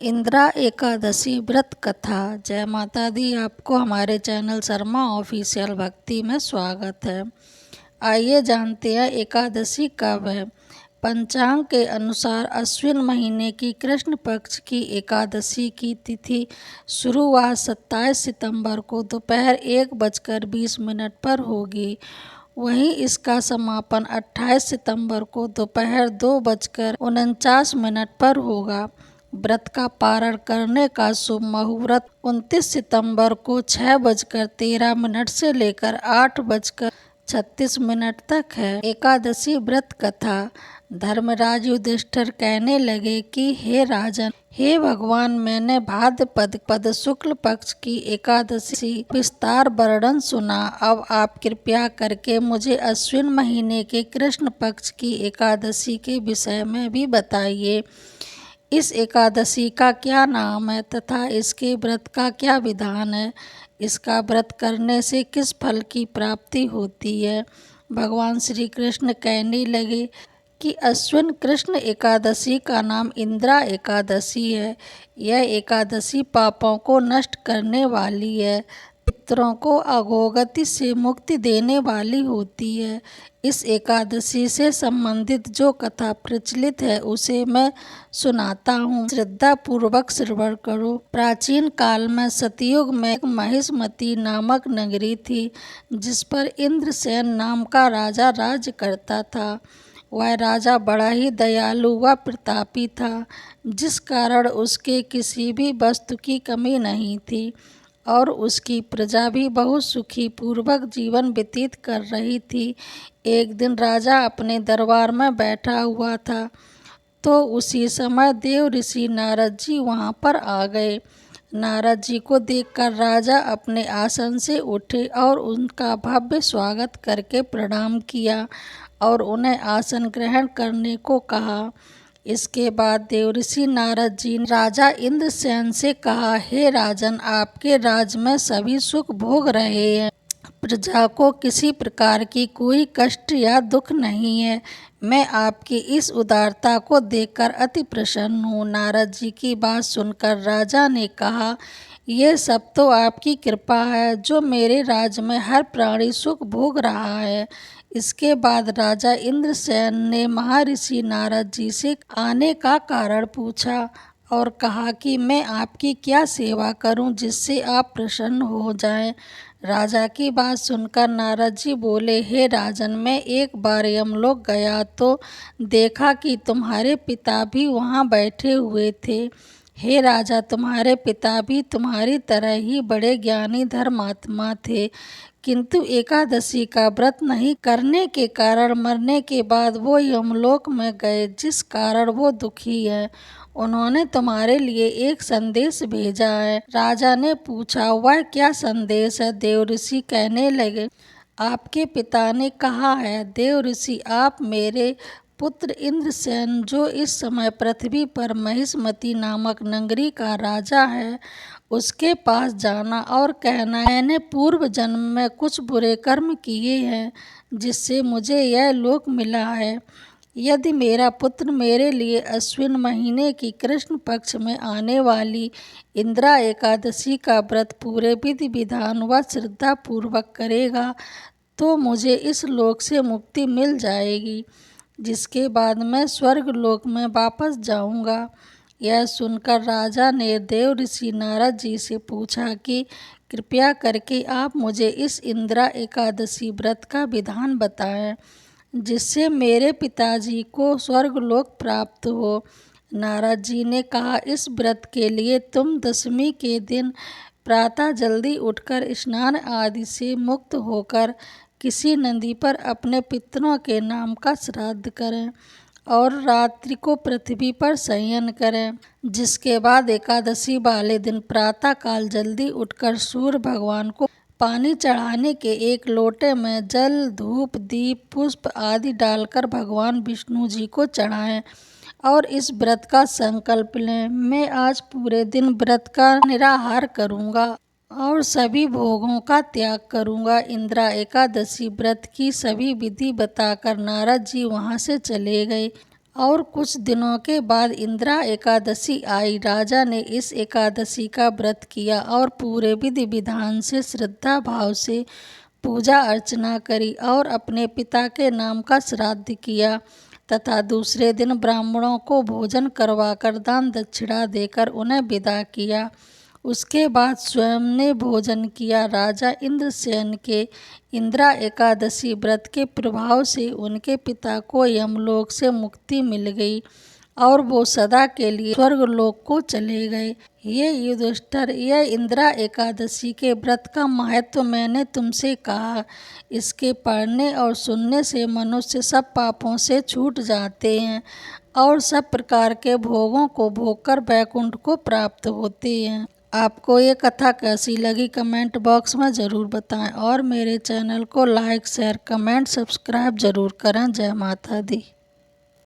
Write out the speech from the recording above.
इंदिरा एकादशी व्रत कथा। जय माता दी। आपको हमारे चैनल शर्मा ऑफिशियल भक्ति में स्वागत है। आइए जानते हैं एकादशी कब है। पंचांग के अनुसार अश्विन महीने की कृष्ण पक्ष की एकादशी की तिथि शुरुआत 27 सितंबर को दोपहर 1:20 पर होगी। वहीं इसका समापन 28 सितंबर को दोपहर 2:49 पर होगा। व्रत का पारण करने का शुभ मुहूर्त 29 सितंबर को 6:13 से लेकर 8:36 तक है। एकादशी व्रत कथा। धर्मराज युधिष्ठिर कहने लगे कि हे राजन, हे भगवान, मैंने भाद्रपद शुक्ल पक्ष की एकादशी विस्तार वर्णन सुना। अब आप कृपया करके मुझे अश्विन महीने के कृष्ण पक्ष की एकादशी के विषय में भी बताइए। इस एकादशी का क्या नाम है तथा इसके व्रत का क्या विधान है। इसका व्रत करने से किस फल की प्राप्ति होती है। भगवान श्री कृष्ण कहने लगे कि अश्विन कृष्ण एकादशी का नाम इंदिरा एकादशी है। यह एकादशी पापों को नष्ट करने वाली है, पितरों को अधोगति से मुक्ति देने वाली होती है। इस एकादशी से संबंधित जो कथा प्रचलित है उसे मैं सुनाता हूँ, श्रद्धा पूर्वक श्रवण करो। प्राचीन काल में सतयुग में एक महिष्मती नामक नगरी थी, जिस पर इंद्रसेन नाम का राजा राज्य करता था। वह राजा बड़ा ही दयालु व प्रतापी था, जिस कारण उसके किसी भी वस्तु की कमी नहीं थी और उसकी प्रजा भी बहुत सुखी पूर्वक जीवन व्यतीत कर रही थी। एक दिन राजा अपने दरबार में बैठा हुआ था, तो उसी समय देव ऋषि नारद जी वहां पर आ गए। नारद जी को देखकर राजा अपने आसन से उठे और उनका भव्य स्वागत करके प्रणाम किया और उन्हें आसन ग्रहण करने को कहा। इसके बाद देवऋषि नारद जी ने राजा इंद्रसेन से कहा, हे राजन, आपके राज्य में सभी सुख भोग रहे हैं, प्रजा को किसी प्रकार की कोई कष्ट या दुख नहीं है। मैं आपकी इस उदारता को देखकर अति प्रसन्न हूँ। नारद जी की बात सुनकर राजा ने कहा, ये सब तो आपकी कृपा है जो मेरे राज्य में हर प्राणी सुख भोग रहा है। इसके बाद राजा इंद्रसेन ने महर्षि नारद जी से आने का कारण पूछा और कहा कि मैं आपकी क्या सेवा करूं जिससे आप प्रसन्न हो जाएं। राजा की बात सुनकर नारद जी बोले, हे राजन, मैं एक बार यमलोक गया तो देखा कि तुम्हारे पिता भी वहां बैठे हुए थे। हे राजा, तुम्हारे पिता भी तुम्हारी तरह ही बड़े ज्ञानी धर्मात्मा थे, किंतु एकादशी का व्रत नहीं करने के कारण मरने के बाद वो यमलोक में गए, जिस कारण वो दुखी है। उन्होंने तुम्हारे लिए एक संदेश भेजा है। राजा ने पूछा, वह क्या संदेश है। देवऋषि कहने लगे, आपके पिता ने कहा है, देवऋषि, आप मेरे पुत्र इंद्रसेन, जो इस समय पृथ्वी पर महिष्मती नामक नगरी का राजा है, उसके पास जाना और कहना, मैंने पूर्व जन्म में कुछ बुरे कर्म किए हैं जिससे मुझे यह लोक मिला है। यदि मेरा पुत्र मेरे लिए अश्विन महीने की कृष्ण पक्ष में आने वाली इंदिरा एकादशी का व्रत पूरे विधि विधान व श्रद्धा पूर्वक करेगा तो मुझे इस लोक से मुक्ति मिल जाएगी, जिसके बाद मैं स्वर्ग लोक में वापस जाऊंगा। यह सुनकर राजा ने देव ऋषि नारद जी से पूछा कि कृपया करके आप मुझे इस इंदिरा एकादशी व्रत का विधान बताएं, जिससे मेरे पिताजी को स्वर्गलोक प्राप्त हो। नारद जी ने कहा, इस व्रत के लिए तुम दशमी के दिन प्रातः जल्दी उठकर स्नान आदि से मुक्त होकर किसी नदी पर अपने पितरों के नाम का श्राद्ध करें और रात्रि को पृथ्वी पर शयन करें। जिसके बाद एकादशी वाले दिन प्रातः काल जल्दी उठकर सूर्य भगवान को पानी चढ़ाने के एक लोटे में जल, धूप, दीप, पुष्प आदि डालकर भगवान विष्णु जी को चढ़ाएं और इस व्रत का संकल्प लें, मैं आज पूरे दिन व्रत का निराहार करूंगा और सभी भोगों का त्याग करूंगा। इंदिरा एकादशी व्रत की सभी विधि बताकर नारद जी वहां से चले गए और कुछ दिनों के बाद इंदिरा एकादशी आई। राजा ने इस एकादशी का व्रत किया और पूरे विधि विधान से श्रद्धा भाव से पूजा अर्चना करी और अपने पिता के नाम का श्राद्ध किया तथा दूसरे दिन ब्राह्मणों को भोजन करवाकर दान दक्षिणा देकर उन्हें विदा किया। उसके बाद स्वयं ने भोजन किया। राजा इंद्रसेन के इंदिरा एकादशी व्रत के प्रभाव से उनके पिता को यमलोक से मुक्ति मिल गई और वो सदा के लिए स्वर्गलोक को चले गए। ये युधिष्ठिर, यह इंदिरा एकादशी के व्रत का महत्व मैंने तुमसे कहा। इसके पढ़ने और सुनने से मनुष्य सब पापों से छूट जाते हैं और सब प्रकार के भोगों को भोगकर वैकुंठ को प्राप्त होते हैं। आपको ये कथा कैसी लगी कमेंट बॉक्स में ज़रूर बताएं और मेरे चैनल को लाइक शेयर कमेंट सब्सक्राइब ज़रूर करें। जय माता दी।